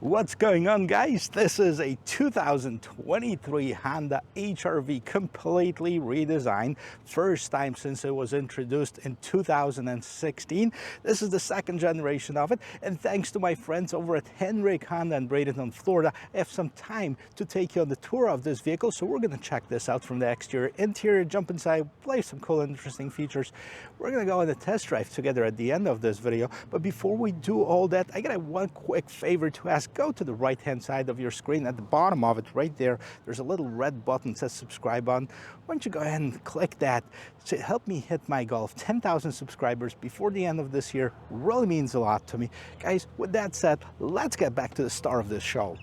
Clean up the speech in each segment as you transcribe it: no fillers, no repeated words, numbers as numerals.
What's going on, guys? This is a 2023 Honda HR-V, completely redesigned. First time since it was introduced in 2016. This is the second generation of it, and thanks to my friends over at Henrik Honda in Bradenton, Florida, I have some time to take you on the tour of this vehicle. So we're going to check this out from the exterior, interior, jump inside, play some cool, interesting features. We're going to go on a test drive together at the end of this video. But before we do all that, I got one quick favor to ask. Go to the right hand side of your screen. At the bottom of it right there, there's a little red button that says subscribe on. Why don't you go ahead and click that to help me hit my goal of 10,000 subscribers before the end of this year. Really means a lot to me, guys. With that said, let's get back to the star of this show.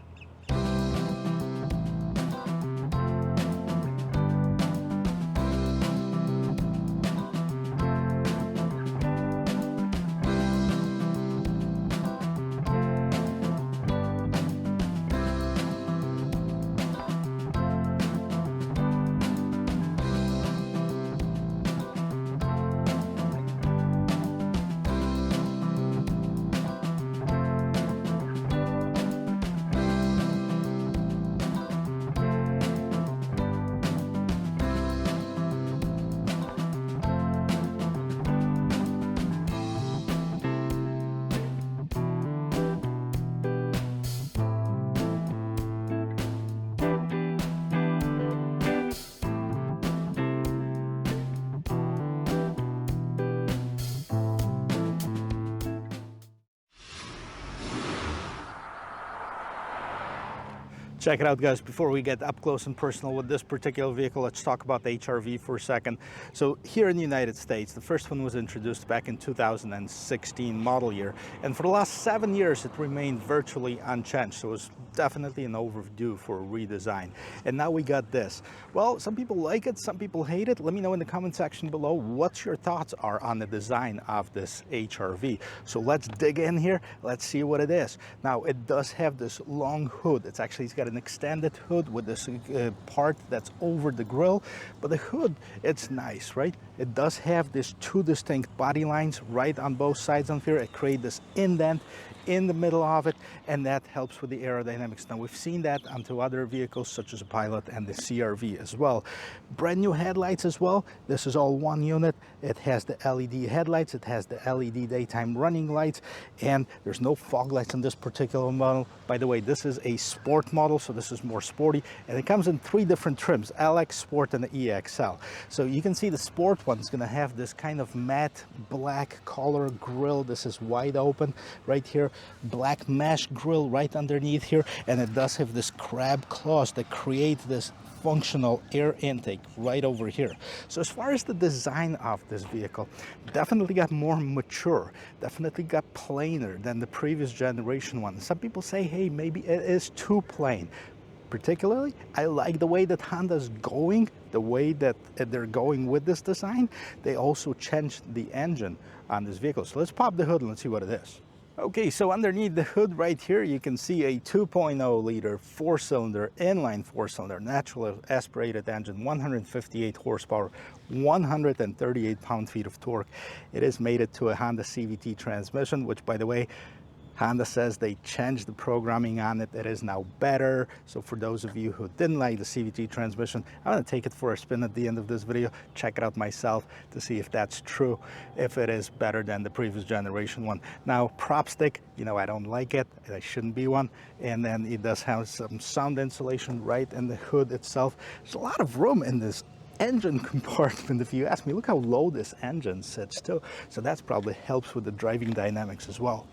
Check it out, guys. Before we get up close and personal with this particular vehicle, let's talk about the HR-V for a second. So here in the United States, the first one was introduced back in 2016 model year. And for the last 7 years, it remained virtually unchanged. So it was definitely an overdue for a redesign. And now we got this. Well, some people like it, some people hate it. Let me know in the comment section below what your thoughts are on the design of this HR-V. So let's dig in here. Let's see what it is. Now, it does have this long hood. It's got an extended hood with this part that's over the grille, but the hood, it's nice, right? It does have these two distinct body lines right on both sides on here. It creates this indent in the middle of it, and that helps with the aerodynamics. Now, we've seen that onto other vehicles such as the Pilot and the CR-V as well. Brand new headlights as well. This is all one unit. It has the LED headlights, it has the LED daytime running lights, and there's no fog lights in this particular model. By the way, this is a sport model, so this is more sporty, and it comes in 3 different trims: LX, Sport, and the EXL. So you can see the sport one is going to have this kind of matte black color grille. This is wide open right here, black mesh grille right underneath here, and it does have this crab claws that create this functional air intake right over here. So as far as the design of this vehicle, definitely got more mature, definitely got plainer than the previous generation one. Some people say, hey, maybe it is too plain. Particularly, I like the way that Honda's going, the way that they're going with this design. They also changed the engine on this vehicle. So let's pop the hood and let's see what it is. Okay, so underneath the hood right here, you can see a 2.0 liter 4-cylinder, inline 4-cylinder, naturally aspirated engine, 158 horsepower, 138 pound-feet of torque. It is mated to a Honda CVT transmission, which, by the way, Honda says they changed the programming on it. It is now better. So for those of you who didn't like the CVT transmission, I'm going to take it for a spin at the end of this video, check it out myself to see if that's true, if it is better than the previous generation one. Now, prop stick, you know, I don't like it. It shouldn't be one. And then it does have some sound insulation right in the hood itself. There's a lot of room in this engine compartment, if you ask me. Look how low this engine sits too. So that's probably helps with the driving dynamics as well.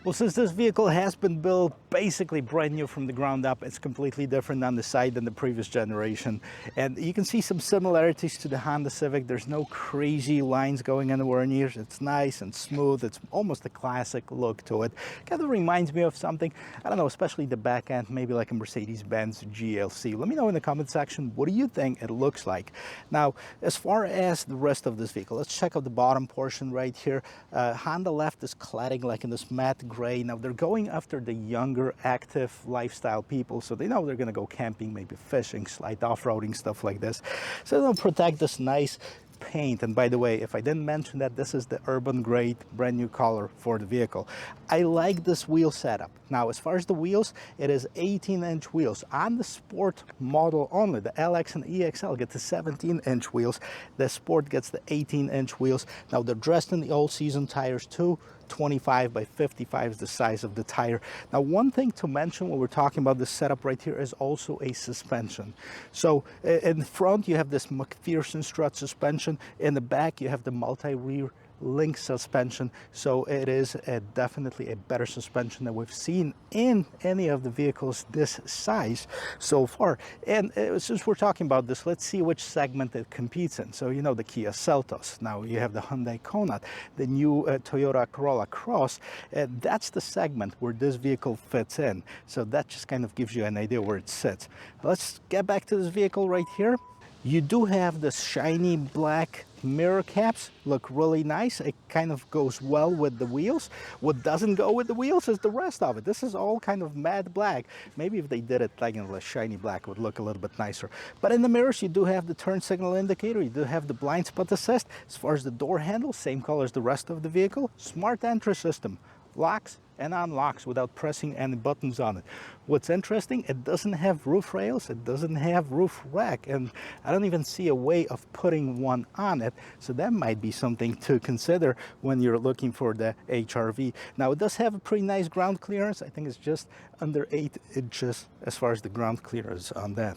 Well, since this vehicle has been built basically brand new from the ground up, it's completely different on the side than the previous generation. And you can see some similarities to the Honda Civic. There's no crazy lines going anywhere near. It's nice and smooth. It's almost a classic look to it. Kind of reminds me of something, I don't know, especially the back end, maybe like a Mercedes-Benz GLC. Let me know in the comment section, what do you think it looks like? Now, as far as the rest of this vehicle, let's check out the bottom portion right here. Honda left this cladding like in this matte gray. Now they're going after the younger, active lifestyle people, so they know they're going to go camping, maybe fishing, slight off-roading, stuff like this. So they'll protect this nice paint. And by the way, if I didn't mention that, this is the urban grade brand new color for the vehicle. I like this wheel setup. Now, as far as the wheels, it is 18-inch wheels. On the Sport model only, the LX and EXL get the 17-inch wheels. The Sport gets the 18-inch wheels. Now, they're dressed in the all-season tires too. 25 by 55 is the size of the tire. Now, one thing to mention when we're talking about this setup right here is also a suspension. So in the front, you have this McPherson strut suspension. In the back, you have the multi-rear link suspension. So it is definitely a better suspension than we've seen in any of the vehicles this size so far. And since we're talking about this, let's see which segment it competes in. So you know the Kia Seltos, now you have the Hyundai Kona, the new Toyota Corolla Cross. That's the segment where this vehicle fits in. So that just kind of gives you an idea where it sits. Let's get back to this vehicle right here. You do have the shiny black mirror caps, look really nice. It kind of goes well with the wheels. What doesn't go with the wheels is the rest of it. This is all kind of matte black. Maybe if they did it like in a shiny black, it would look a little bit nicer. But in the mirrors, you do have the turn signal indicator. You do have the blind spot assist. As far as the door handle, same color as the rest of the vehicle. Smart entry system, locks and unlocks without pressing any buttons on it. What's interesting, it doesn't have roof rails, it doesn't have roof rack, and I don't even see a way of putting one on it. So that might be something to consider when you're looking for the HR-V. Now, it does have a pretty nice ground clearance. I think it's just under 8 inches as far as the ground clearance on that.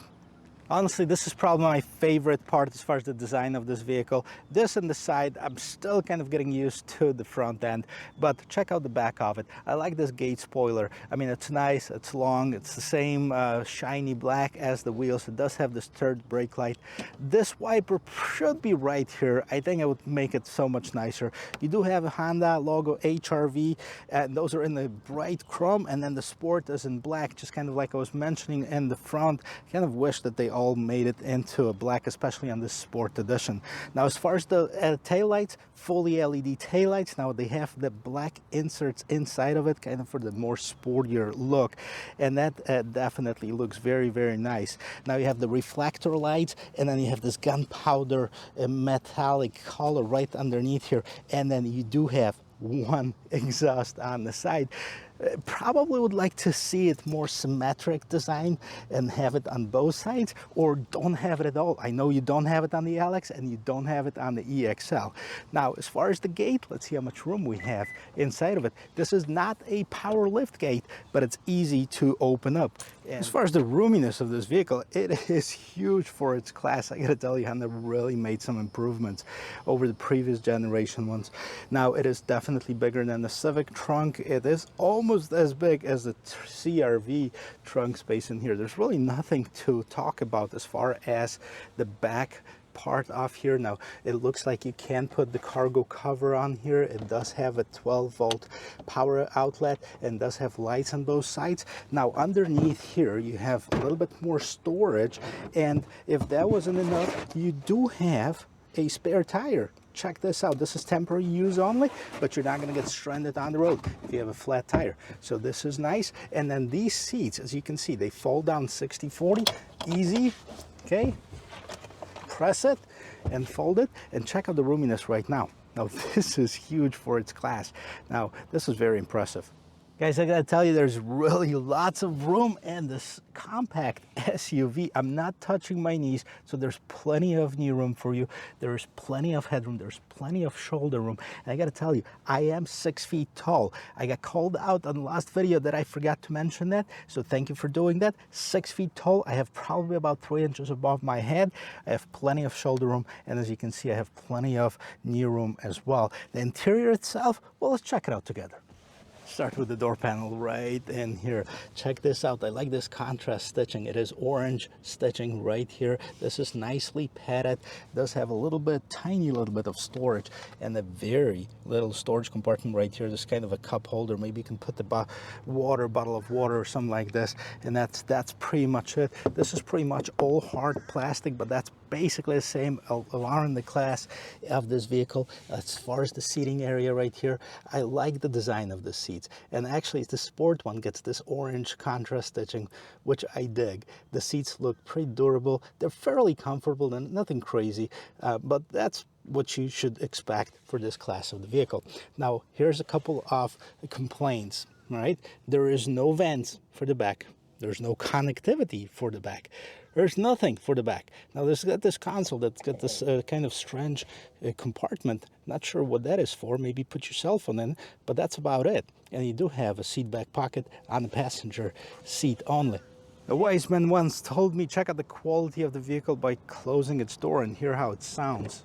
Honestly, this is probably my favorite part as far as the design of this vehicle. This and the side, I'm still kind of getting used to the front end, but check out the back of it. I like this gate spoiler. I mean, it's nice, it's long, it's the same shiny black as the wheels. It does have this third brake light. This wiper should be right here. I think it would make it so much nicer. You do have a Honda logo HR-V, and those are in the bright chrome, and then the Sport is in black, just kind of like I was mentioning in the front. I kind of wish that they all made it into a black, especially on this Sport edition. Now, as far as the taillights, fully LED taillights. Now they have the black inserts inside of it, kind of for the more sportier look, and that definitely looks very, very nice. Now you have the reflector lights, and then you have this gunpowder metallic color right underneath here, and then you do have one exhaust on the side. Probably would like to see it more symmetric design and have it on both sides, or don't have it at all. I know you don't have it on the LX and you don't have it on the EXL. Now, as far as the gate, let's see how much room we have inside of it. This is not a power lift gate, but it's easy to open up. And as far as the roominess of this vehicle, it is huge for its class. I gotta tell you, Honda really made some improvements over the previous generation ones. Now, it is definitely bigger than the Civic trunk. It is almost as big as the CR-V trunk space in here. There's really nothing to talk about as far as the back part off here. Now, it looks like you can put the cargo cover on here. It does have a 12-volt power outlet and does have lights on both sides. Now, underneath here, you have a little bit more storage, and if that wasn't enough, you do have a spare tire. Check this out. This is temporary use only, but you're not going to get stranded on the road if you have a flat tire. So this is nice. And then these seats, as you can see, they fold down 60-40, easy. Okay, press it and fold it, and check out the roominess right now. Now, this is huge for its class. Now, this is very impressive. Guys, I gotta tell you, there's really lots of room in this compact SUV. I'm not touching my knees, so there's plenty of knee room for you. There's plenty of headroom. There's plenty of shoulder room. And I gotta tell you, I am 6 feet tall. I got called out on the last video that I forgot to mention that, so thank you for doing that. 6 feet tall. I have probably about 3 inches above my head. I have plenty of shoulder room, and as you can see, I have plenty of knee room as well. The interior itself, well, let's check it out together. Start with the door panel right in here. Check this out. I like this contrast stitching. It is orange stitching right here. This is nicely padded. It does have a little bit, tiny little bit of storage, and a very little storage compartment right here. This kind of a cup holder. Maybe you can put the bottle of water or something like this, and that's pretty much it. This is pretty much all hard plastic, but that's basically the same around the class of this vehicle. As far as the seating area right here, I like the design of the seats, and actually the Sport one gets this orange contrast stitching, which I dig. The seats look pretty durable. They're fairly comfortable and nothing crazy, but that's what you should expect for this class of the vehicle. Now, here's a couple of complaints, right? There is no vents for the back. There's no connectivity for the back. There's nothing for the back. Now, there's got this console that's got this kind of strange compartment. Not sure what that is for. Maybe put your cell phone in, but that's about it. And you do have a seat back pocket on the passenger seat only. A wise man once told me, check out the quality of the vehicle by closing its door and hear how it sounds.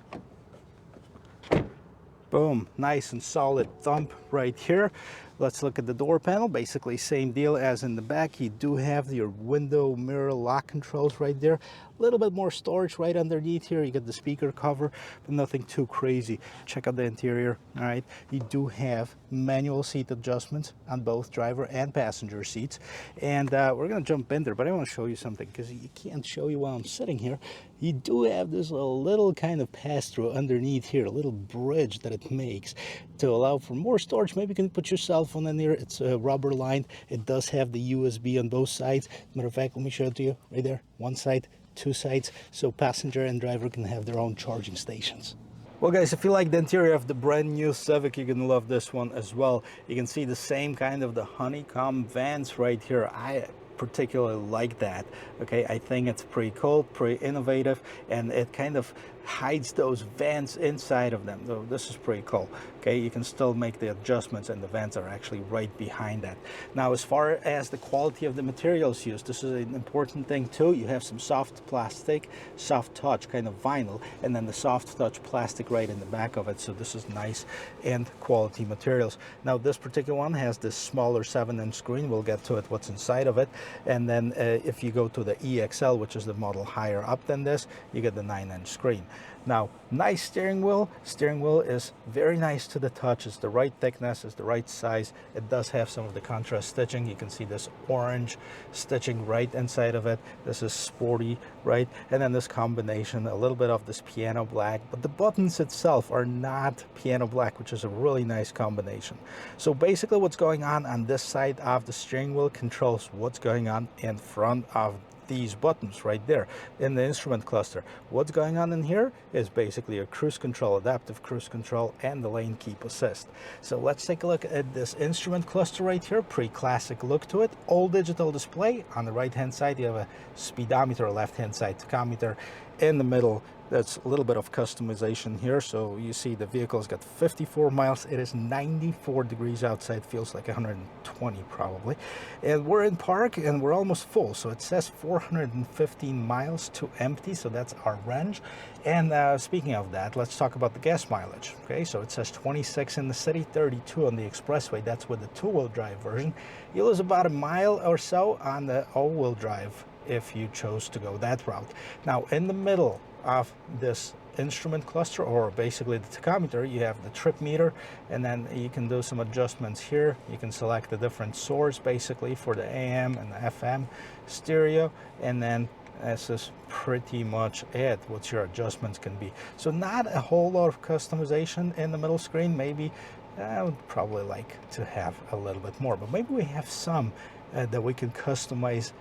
Boom, nice and solid thump right here. Let's look at the door panel. Basically same deal as in the back. You do have your window mirror lock controls right there. A little bit more storage right underneath here. You get the speaker cover, but nothing too crazy. Check out the interior. All right, you do have manual seat adjustments on both driver and passenger seats. And we're gonna jump in there, but I want to show you something because you can't show you while I'm sitting here. You do have this little kind of pass-through underneath here, a little bridge that it makes to allow for more storage. Maybe you can put your cell phone in there. It's rubber lined. It does have the USB on both sides. Matter of fact, let me show it to you right there. One side, two sides, so passenger and driver can have their own charging stations. Well, guys, if you like the interior of the brand new Civic, you're gonna love this one as well. You can see the same kind of the honeycomb vents right here. I particularly like that. Okay, I think it's pretty cool, pretty innovative, and it kind of hides those vents inside of them. So this is pretty cool. Okay, you can still make the adjustments and the vents are actually right behind that. Now, as far as the quality of the materials used, this is an important thing too. You have some soft plastic, soft touch kind of vinyl, and then the soft touch plastic right in the back of it. So this is nice and quality materials. Now, this particular one has this smaller 7-inch screen. We'll get to it, what's inside of it. And then if you go to the EXL, which is the model higher up than this, you get the 9-inch screen. Now, nice steering wheel. Steering wheel is very nice to the touch. It's the right thickness, it's the right size. It does have some of the contrast stitching. You can see this orange stitching right inside of it. This is sporty, right? And then this combination, a little bit of this piano black, but the buttons itself are not piano black, which is a really nice combination. So basically what's going on this side of the steering wheel controls what's going on in front of these buttons right there in the instrument cluster. What's going on in here is basically a cruise control, adaptive cruise control, and the lane keep assist. So let's take a look at this instrument cluster right here. Pretty classic look to it. All digital display. On the right hand side you have a speedometer, left hand side tachometer. In the middle, that's a little bit of customization here. So you see the vehicle's got 54 miles. It is 94 degrees outside, feels like 120 probably. And we're in park and we're almost full. So it says 415 miles to empty. So that's our range. And speaking of that, let's talk about the gas mileage. Okay, so it says 26 in the city, 32 on the expressway. That's with the two-wheel drive version. You lose about a mile or so on the all-wheel drive if you chose to go that route. Now, in the middle of this instrument cluster, or basically the tachometer, you have the trip meter, and then you can do some adjustments here. You can select the different source basically for the AM and the FM stereo, and then this is pretty much it, what your adjustments can be. So not a whole lot of customization in the middle screen. Maybe I would probably like to have a little bit more, but maybe we have some that we can customize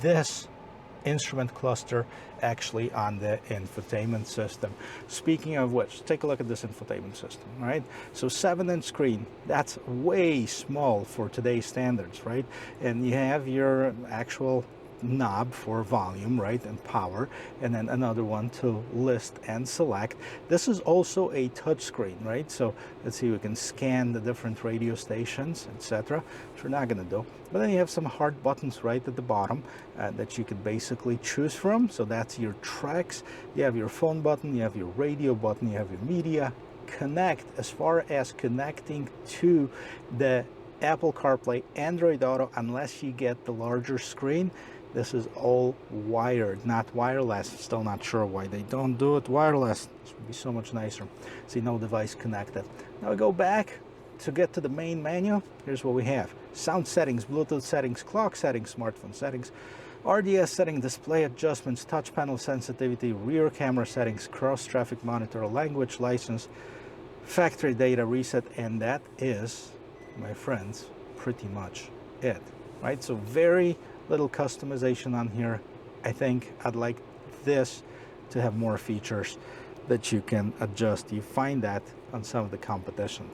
this instrument cluster actually on the infotainment system. Speaking of which, take a look at this infotainment system, right? So 7-inch screen, that's way small for today's standards, right? And you have your actual knob for volume, right, and power, and then another one to list and select. This is also a touch screen, right? So let's see, we can scan the different radio stations, etc., which we're not going to do. But then you have some hard buttons right at the bottom that you can basically choose from. So that's your tracks. You have your phone button, you have your radio button, you have your media, connect. As far as connecting to the Apple CarPlay, Android Auto, unless you get the larger screen, this is all wired, not wireless. Still not sure why they don't do it wireless. This would be so much nicer. See, no device connected. Now we go back to get to the main menu. Here's what we have. Sound settings, Bluetooth settings, clock settings, smartphone settings, RDS setting, display adjustments, touch panel sensitivity, rear camera settings, cross traffic monitor, language license, factory data reset, and that is, my friends, pretty much it, right? So very little customization on here. I think I'd like this to have more features. that you can adjust. You find that on some of the competition.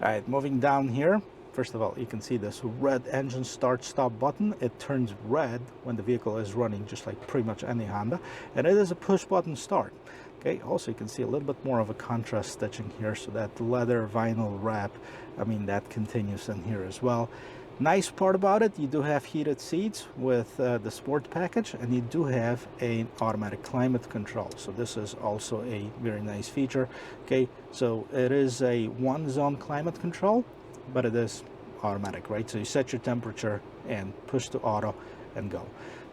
All right, moving down here. First of all, you can see this red engine start stop button. It turns red when the vehicle is running, just like pretty much any Honda, and it is a push button start. Okay, also you can see a little bit more of a contrast stitching here, so that leather vinyl wrap, I mean, that continues in here as well. Nice part about it, you do have heated seats with the sport package, and you do have an automatic climate control. So this is also a very nice feature. Okay, so it is a one-zone climate control, but it is automatic, right? So you set your temperature and push to auto and go.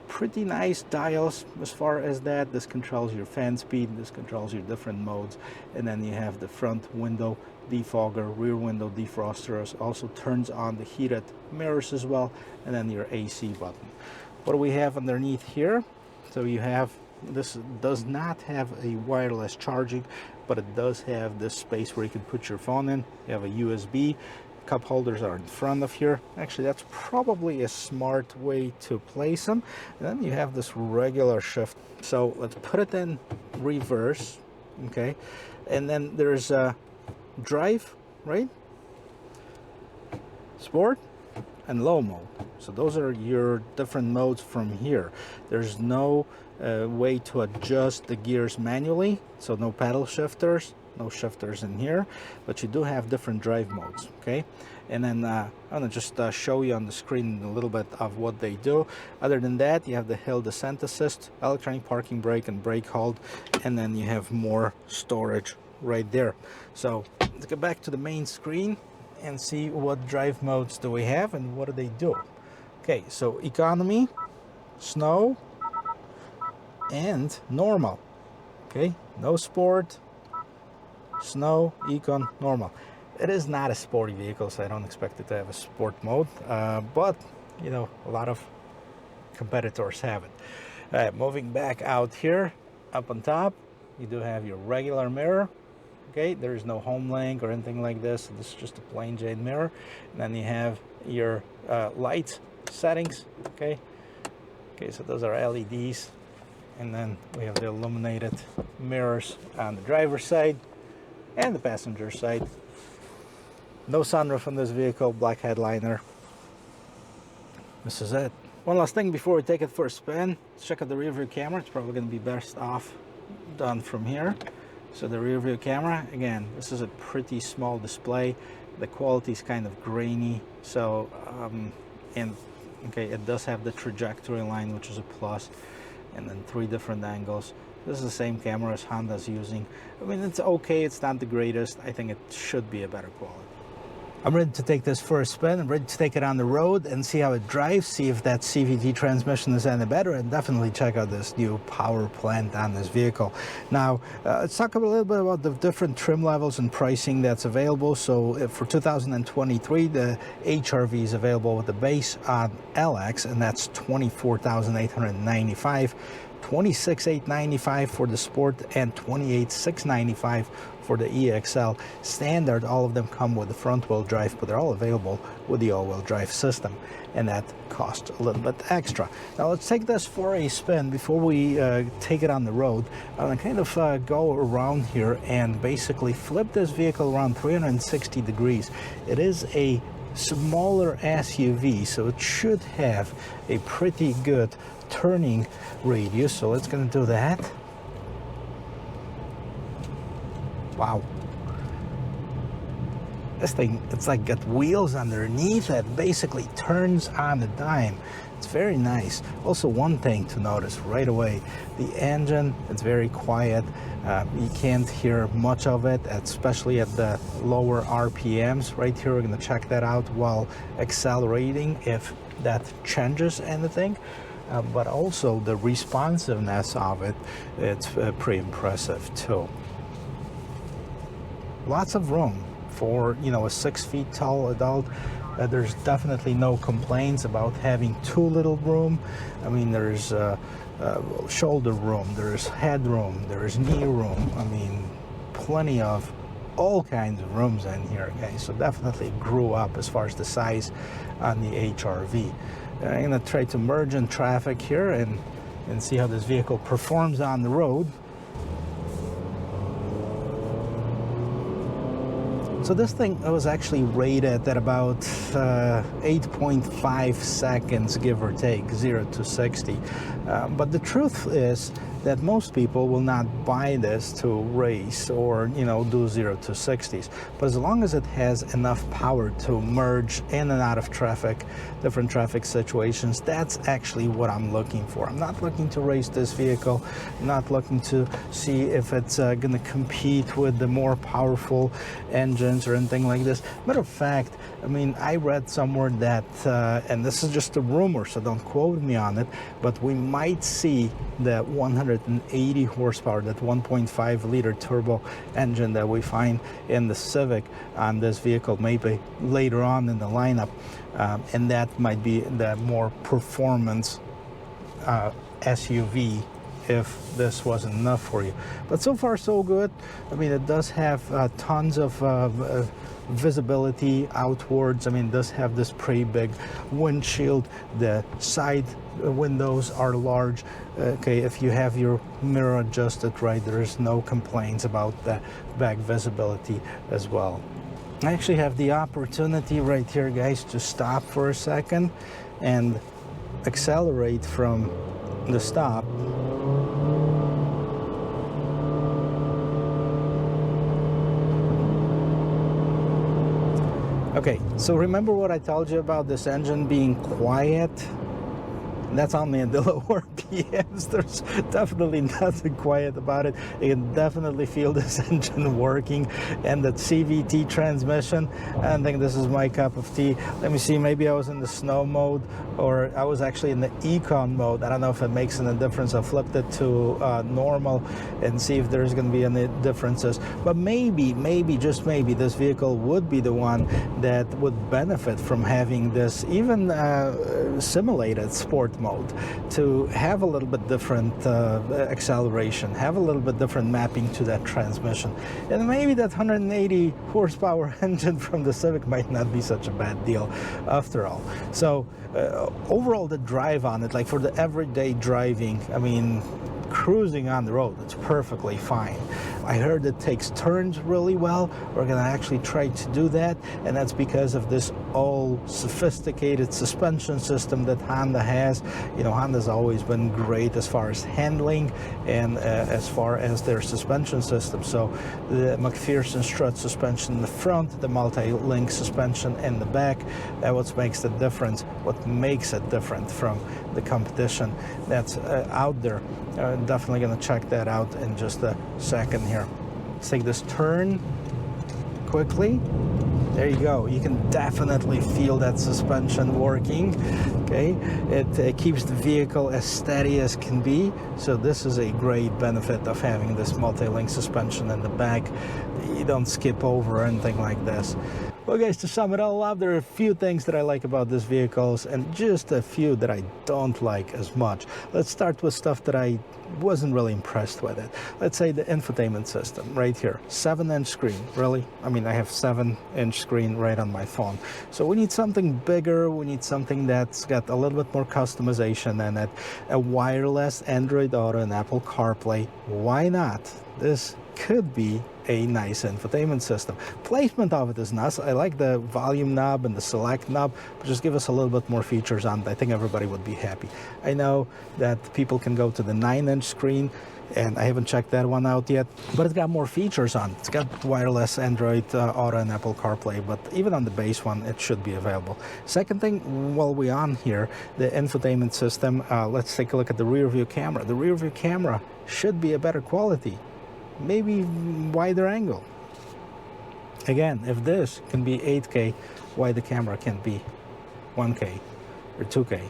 Pretty nice dials as far as that. This controls your fan speed, this controls your different modes, and then you have the front window defogger, rear window defrosters, also turns on the heated mirrors as well, and then your AC button. What do we have underneath here? So you have, this does not have a wireless charging, but it does have this space where you can put your phone in. You have a USB. Cup holders are in front of here. Actually, that's probably a smart way to place them. And then you have this regular shift. So let's put it in reverse, okay? And then there's a drive, right? Sport and low mode. So those are your different modes from here. There's no way to adjust the gears manually, so no paddle shifters, no shifters in here, but you do have different drive modes, okay? And then I'm gonna just show you on the screen a little bit of what they do. Other than that, you have the hill descent assist, electronic parking brake and brake hold, and then you have more storage right there. So let's get back to the main screen and see what drive modes do we have and what do they do. Okay, so economy, snow, and normal. Okay, no sport, snow, econ, normal. It is not a sporty vehicle, so I don't expect it to have a sport mode, but you know, a lot of competitors have it. All right, moving back out here, up on top, you do have your regular mirror. Okay, there's no home link or anything like this. This is just a plain Jane mirror. And then you have your light settings. Okay, so those are LEDs. And then we have the illuminated mirrors on the driver's side and the passenger side. No sunroof on this vehicle, black headliner. This is it. One last thing before we take it for a spin, let's check out the rear view camera. It's probably going to be best off done from here. So the rear view camera, again, this is a pretty small display. The quality is kind of grainy. So, and okay, it does have the trajectory line, which is a plus, and then 3 different angles. This is the same camera as Honda's using. I mean, it's okay, it's not the greatest. I think it should be a better quality. I'm ready to take this for a spin. I'm ready to take it on the road and see how it drives, see if that CVT transmission is any better, and definitely check out this new power plant on this vehicle. Now, let's talk a little bit about the different trim levels and pricing that's available. So for 2023, the HR-V is available with the base on LX, and that's $24,895. $26,895 for the Sport and $28,695 for the EXL. Standard, all of them come with the front wheel drive, but they're all available with the all-wheel drive system, and that costs a little bit extra. Now let's take this for a spin. Before we take it on the road, I'm gonna kind of go around here and basically flip this vehicle around 360 degrees. It is a smaller SUV, so it should have a pretty good turning radius. So let's gonna do that. Wow, this thing, it's like got wheels underneath that basically turns on a dime. It's very nice. Also, one thing to notice right away, the engine, it's very quiet. You can't hear much of it, especially at the lower RPMs. Right here, we're gonna check that out while accelerating if that changes anything. But also the responsiveness of it, it's pretty impressive too. Lots of room for, you know, a 6 feet tall adult. There's definitely no complaints about having too little room. I mean, there's shoulder room, there's head room, there's knee room. I mean, plenty of all kinds of rooms in here, okay? So definitely grew up as far as the size on the HR-V. I'm gonna try to merge in traffic here and see how this vehicle performs on the road. So this thing was actually rated at about 8.5 seconds, give or take, 0 to 60. But the truth is that most people will not buy this to race or, you know, do 0 to 60s. But as long as it has enough power to merge in and out of traffic, different traffic situations, that's actually what I'm looking for. I'm not looking to race this vehicle, I'm not looking to see if it's going to compete with the more powerful engines or anything like this. Matter of fact, I mean, I read somewhere that, and this is just a rumor, so don't quote me on it, but we might see the 180 horsepower, that 1.5 liter turbo engine that we find in the Civic on this vehicle maybe later on in the lineup, and that might be the more performance SUV if this wasn't enough for you. But so far so good. I mean, it does have tons of visibility outwards. I mean, it does have this pretty big windshield. The side windows are large. Okay, if you have your mirror adjusted right, there's no complaints about the back visibility as well. I actually have the opportunity right here, guys, to stop for a second and accelerate from the stop. Okay, so remember what I told you about this engine being quiet? That's only at the lower RPMs. There's definitely nothing quiet about it. You can definitely feel this engine working, and that CVT transmission, I don't think this is my cup of tea. Let me see, maybe I was in the snow mode, or I was actually in the econ mode. I don't know if it makes any difference. I flipped it to normal and see if there's going to be any differences. But maybe, just maybe, this vehicle would be the one that would benefit from having this even simulated sport mode, to have a little bit different acceleration, have a little bit different mapping to that transmission. And maybe that 180 horsepower engine from the Civic might not be such a bad deal after all. So overall, the drive on it, like for the everyday driving, I mean, cruising on the road, it's perfectly fine. I heard it takes turns really well. We're going to actually try to do that, and that's because of this all sophisticated suspension system that Honda has. You know, Honda's always been great as far as handling and as far as their suspension system. So the McPherson strut suspension in the front, the multi-link suspension in the back, that's what makes the difference, what makes it different from the competition that's out there. Definitely going to check that out in just a second here. Let's take this turn quickly. There you go. You can definitely feel that suspension working. Okay, it keeps the vehicle as steady as can be. So this is a great benefit of having this multi-link suspension in the back. You don't skip over or anything like this. Well, guys, to sum it all up, there are a few things that I like about these vehicles and just a few that I don't like as much. Let's start with stuff that I wasn't really impressed with it. Let's say the infotainment system right here, 7-inch screen. Really? I mean, I have 7-inch screen right on my phone. So we need something bigger. We need something that's got a little bit more customization in it. A wireless Android Auto and Apple CarPlay. Why not? This could be a nice infotainment system. Placement of it is nice. I like the volume knob and the select knob, but just give us a little bit more features on it. I think everybody would be happy. I know that people can go to the 9-inch screen, and I haven't checked that one out yet, but it's got more features on it. It's got wireless Android Auto and Apple CarPlay, but even on the base one, it should be available. Second thing, while we're on here, the infotainment system, let's take a look at the rear view camera. The rear view camera should be a better quality, maybe wider angle. Again, if this can be 8K, why the camera can't be 1K or 2K?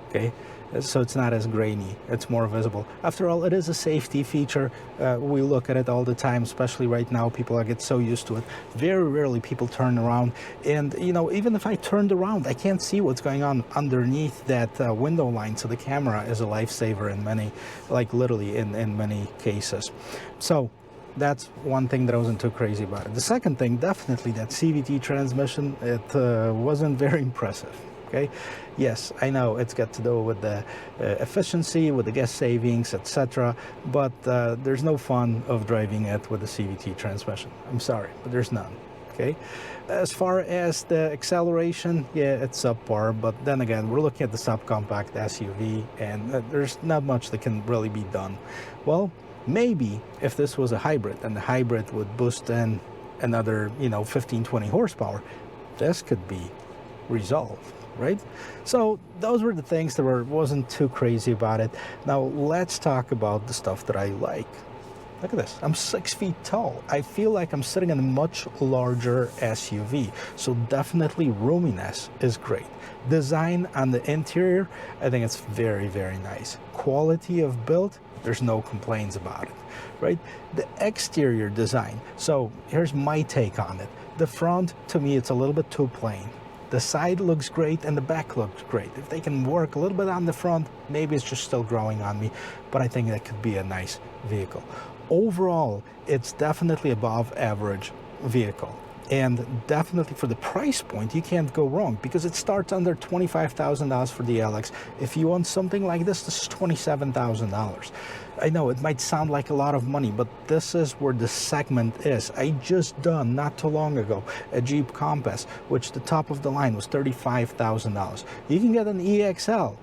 Okay, so it's not as grainy, it's more visible. After all, it is a safety feature. We look at it all the time, especially right now. People get so used to it. Very rarely people turn around, and you know, even if I turned around, I can't see what's going on underneath that window line. So the camera is a lifesaver in many, like literally in many cases. So that's one thing that I wasn't too crazy about it. The second thing, definitely that CVT transmission, it wasn't very impressive. Okay, yes, I know it's got to do with the efficiency, with the gas savings, etc. But there's no fun of driving it with a CVT transmission. I'm sorry, but there's none. Okay, as far as the acceleration, yeah, it's subpar, but then again, we're looking at the subcompact SUV, and there's not much that can really be done. Well, maybe if this was a hybrid, and the hybrid would boost in another, 15, 20 horsepower, this could be resolved, right? So those were the things that wasn't too crazy about it. Now let's talk about the stuff that I like. Look at this, I'm 6 feet tall. I feel like I'm sitting in a much larger SUV. So definitely roominess is great. Design on the interior, I think it's very, very nice. Quality of build, there's no complaints about it, right? The exterior design, so here's my take on it. The front, to me, it's a little bit too plain. The side looks great and the back looks great. If they can work a little bit on the front, maybe it's just still growing on me, but I think that could be a nice vehicle. Overall, it's definitely above average vehicle. And definitely for the price point, you can't go wrong because it starts under $25,000 for the LX. If you want something like this is $27,000. I know it might sound like a lot of money, but this is where the segment is. I just done not too long ago a Jeep Compass, which the top of the line was $35,000. You can get an EXL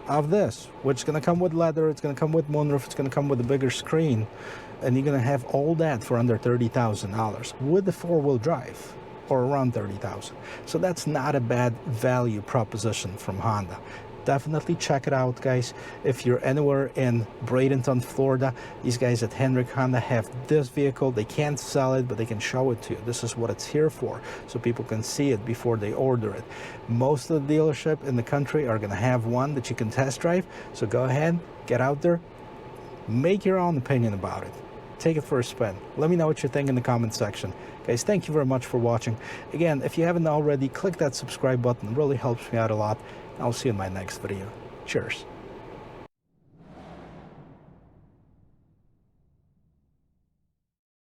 of this, which is going to come with leather, it's going to come with moonroof, it's going to come with a bigger screen, and you're going to have all that for under $30,000 with the four-wheel drive, or around $30,000. So that's not a bad value proposition from Honda. Definitely check it out, guys. If you're anywhere in Bradenton, Florida, these guys at Hendrick Honda have this vehicle. They can't sell it, but they can show it to you. This is what it's here for, so people can see it before they order it. Most of the dealerships in the country are going to have one that you can test drive, so go ahead, get out there, make your own opinion about it. Take it for a spin. Let me know what you think in the comment section. Guys, thank you very much for watching. Again, if you haven't already, click that subscribe button. It really helps me out a lot. I'll see you in my next video. Cheers.